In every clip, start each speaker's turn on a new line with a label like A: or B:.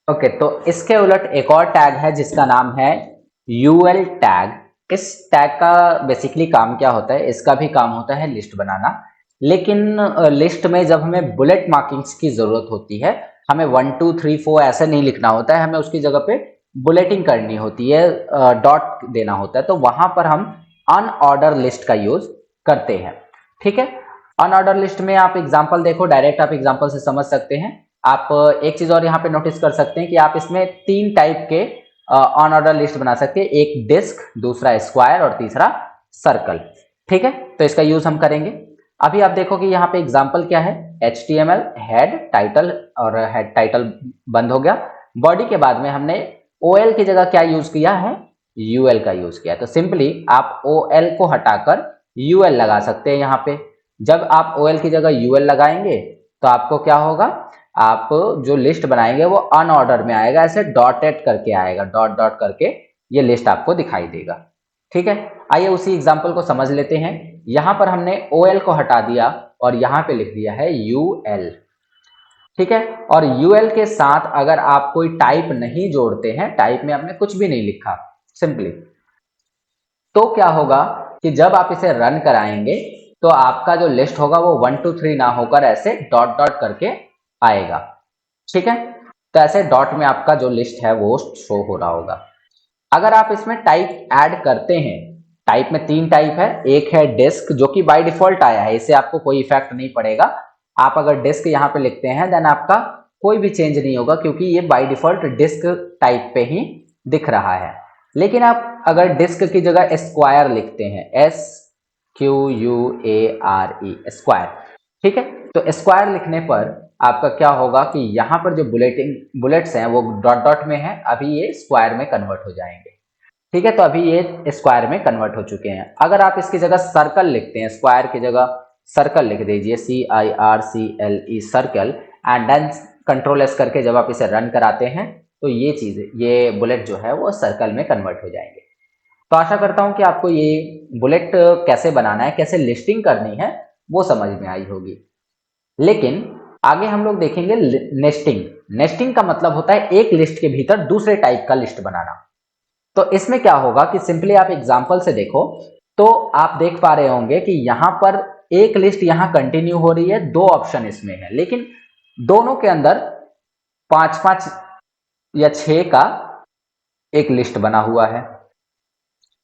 A: Okay, तो इसके उलट एक और टैग है जिसका नाम है यूएल टैग। इस टैग का बेसिकली काम क्या होता है, इसका भी काम होता है लिस्ट बनाना, लेकिन लिस्ट में जब हमें बुलेट मार्किंग्स की जरूरत होती है, हमें 1 2 3 4 ऐसे नहीं लिखना होता है, हमें उसकी जगह पे बुलेटिंग करनी होती है, डॉट देना होता है, तो वहां पर हम अनऑर्डर लिस्ट का यूज करते हैं। ठीक है, अनऑर्डर लिस्ट में आप एग्जांपल देखो, डायरेक्ट आप एग्जांपल से समझ सकते हैं। आप एक चीज और यहाँ पे नोटिस कर सकते हैं कि आप इसमें 3 टाइप के अनऑर्डर लिस्ट बना सकते हैं, एक डिस्क, दूसरा स्क्वायर और तीसरा सर्कल। ठीक है, तो इसका यूज हम करेंगे। अभी आप देखो कि यहाँ पे एग्जांपल क्या है, HTML हेड टाइटल, और हेड टाइटल बंद हो गया। बॉडी के बाद में हमने OL की जगह क्या यूज किया है, UL का यूज किया है। तो सिंपली आप OL को हटाकर UL लगा सकते हैं यहाँ पे। जब आप OL की जगह UL लगाएंगे तो आपको क्या होगा, आप जो लिस्ट बनाएंगे वो अनऑर्डर में आएगा, ऐसे डॉटेड करके आएगा, डॉट डॉट करके ये लिस्ट आपको दिखाई देगा। ठीक है, आइए उसी एग्जांपल को समझ लेते हैं। यहां पर हमने OL को हटा दिया और यहां पे लिख दिया है UL। ठीक है, और UL के साथ अगर आप कोई टाइप नहीं जोड़ते हैं, टाइप में आपने कुछ भी नहीं लिखा सिंपली, तो क्या होगा कि जब आप इसे रन कराएंगे तो आपका जो लिस्ट होगा वो 1 2 3 ना होकर ऐसे डॉट डॉट करके आएगा। ठीक है, तो ऐसे डॉट में आपका जो लिस्ट है वो शो हो रहा होगा। अगर आप इसमें टाइप ऐड करते हैं, टाइप में 3 टाइप है, एक है डिस्क जो कि बाय डिफॉल्ट आया है, इससे आपको कोई इफेक्ट नहीं पड़ेगा। आप अगर डिस्क यहाँ पे लिखते हैं देन आपका कोई भी चेंज नहीं होगा, क्योंकि ये बाय डिफॉल्ट डिस्क टाइप पे ही दिख रहा है। लेकिन आप अगर डिस्क की जगह स्क्वायर लिखते हैं, SQUARE, स्क्वायर, ठीक है, तो स्क्वायर लिखने पर आपका क्या होगा कि यहाँ पर जो बुलेट्स हैं वो डॉट डॉट में है, अभी ये स्क्वायर में कन्वर्ट हो जाएंगे। ठीक है, तो अभी ये स्क्वायर में कन्वर्ट हो चुके हैं। अगर आप इसकी जगह सर्कल लिखते हैं, स्क्वायर की जगह सर्कल लिख दीजिए, CIRCLE, circle, and then control S करके जब आप इसे रन कराते हैं तो ये चीज, ये बुलेट जो है वो सर्कल में कन्वर्ट हो जाएंगे। तो आशा करता हूं कि आपको ये बुलेट कैसे बनाना है, कैसे लिस्टिंग करनी है, वो समझ में आई होगी। लेकिन आगे हम लोग देखेंगे नेस्टिंग। नेस्टिंग का मतलब होता है एक लिस्ट के भीतर दूसरे टाइप का लिस्ट बनाना। तो इसमें क्या होगा कि सिंपली आप एग्जांपल से देखो, तो आप देख पा रहे होंगे कि यहां पर एक लिस्ट यहां कंटिन्यू हो रही है, 2 ऑप्शन इसमें है, लेकिन दोनों के अंदर 5 5 या 6 का एक लिस्ट बना हुआ है।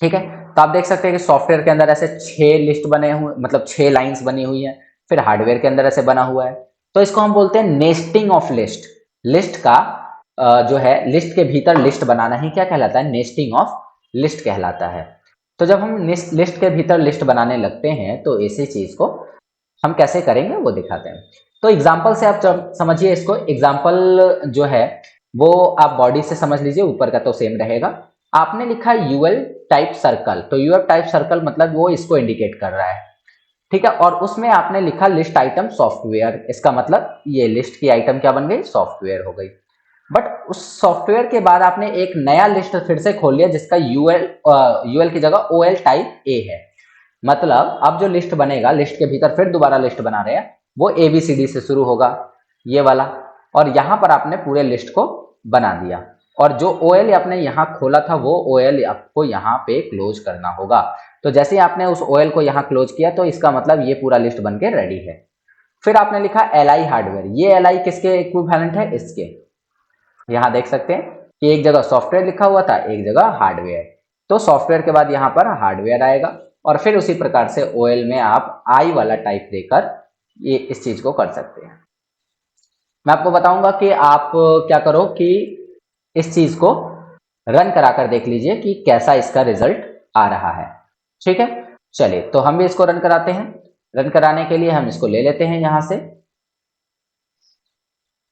A: ठीक है, तो आप देख सकते हैं कि सॉफ्टवेयर के अंदर ऐसे 6 लिस्ट बने हुए, मतलब 6 लाइंस बनी हुई है, फिर हार्डवेयर के अंदर ऐसे बना हुआ है। तो इसको हम बोलते हैं नेस्टिंग ऑफ लिस्ट। लिस्ट का जो है, लिस्ट के भीतर लिस्ट बनाना ही क्या कहलाता है, नेस्टिंग ऑफ लिस्ट कहलाता है। तो जब हम लिस्ट के भीतर लिस्ट बनाने लगते हैं तो इसी चीज को हम कैसे करेंगे वो दिखाते हैं। तो एग्जाम्पल से आप समझिए इसको। एग्जाम्पल जो है वो आप बॉडी से समझ लीजिए, ऊपर का तो सेम रहेगा। आपने लिखा यूएल टाइप सर्कल, तो यूएल टाइप सर्कल मतलब वो इसको इंडिकेट कर रहा है। ठीक है, और उसमें आपने लिखा लिस्ट आइटम सॉफ्टवेयर, इसका मतलब ये लिस्ट की आइटम क्या बन गई, सॉफ्टवेयर हो गई। बट उस सॉफ्टवेयर के बाद आपने एक नया लिस्ट फिर से खोल लिया जिसका यूएल की जगह ओएल टाइप ए है। मतलब अब जो लिस्ट बनेगा, लिस्ट के भीतर फिर दोबारा लिस्ट बना रहे हैं, वो ABCD से शुरू होगा, ये वाला। और यहां पर आपने पूरे लिस्ट को बना दिया, और जो OL आपने यहां खोला था वो OL आपको यहां पे क्लोज करना होगा। तो जैसे ही आपने उस OL को यहां क्लोज किया तो इसका मतलब ये पूरा लिस्ट बन के रेडी है। फिर आपने लिखा LI हार्डवेयर, ये LI किसके इक्विवेलेंट है, इसके। यहां देख सकते हैं कि एक जगह सॉफ्टवेयर लिखा हुआ था, एक जगह हार्डवेयर, तो सॉफ्टवेयर के बाद यहां पर हार्डवेयर आएगा। और फिर उसी प्रकार से OL में आप आई वाला टाइप देकर ये इस चीज को कर सकते हैं। मैं आपको बताऊंगा कि आप क्या करो कि इस चीज को रन कराकर देख लीजिए कि कैसा इसका रिजल्ट आ रहा है। ठीक है, चलिए तो हम भी इसको रन कराते हैं। रन कराने के लिए हम इसको ले लेते हैं यहां से।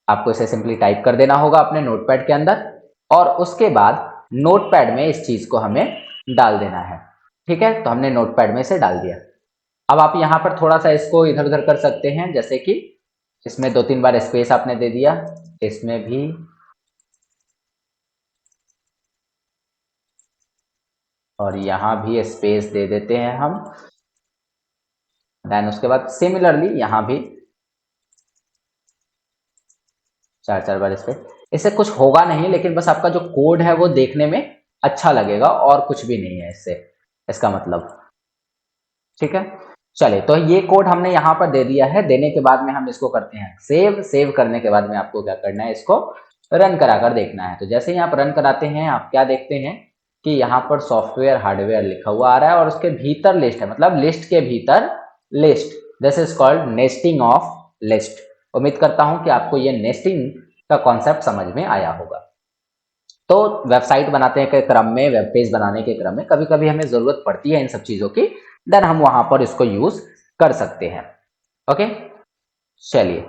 A: आपको इसे सिंपली टाइप कर देना होगा अपने नोटपैड के अंदर, और उसके बाद नोटपैड में इस चीज को हमें डाल देना है। ठीक है, तो हमने नोटपैड में इसे डाल दिया। अब आप यहां पर थोड़ा सा इसको इधर उधर कर सकते हैं, जैसे कि इसमें 2 3 बार स्पेस आपने दे दिया, इसमें भी, और यहां भी स्पेस दे देते हैं हम। देन उसके बाद सिमिलरली यहां भी 4 4 बार स्पेस। इससे कुछ होगा नहीं, लेकिन बस आपका जो कोड है वो देखने में अच्छा लगेगा और कुछ भी नहीं है इससे, इसका मतलब। ठीक है, चलिए तो ये कोड हमने यहाँ पर दे दिया है। देने के बाद में हम इसको करते हैं सेव। सेव करने के बाद में आपको क्या करना है, इसको रन कराकर देखना है। तो जैसे ही आप रन कराते हैं, आप क्या देखते हैं कि यहाँ पर सॉफ्टवेयर हार्डवेयर लिखा हुआ आ रहा है और उसके भीतर लिस्ट है, मतलब लिस्ट के भीतर list. This is called nesting of list. उम्मीद करता हूं कि आपको ये नेस्टिंग का कॉन्सेप्ट समझ में आया होगा। तो वेबसाइट बनाने के क्रम में, वेब पेज बनाने के क्रम में कभी कभी हमें जरूरत पड़ती है इन सब चीजों की, देन हम वहां पर इसको यूज कर सकते हैं। ओके, चलिए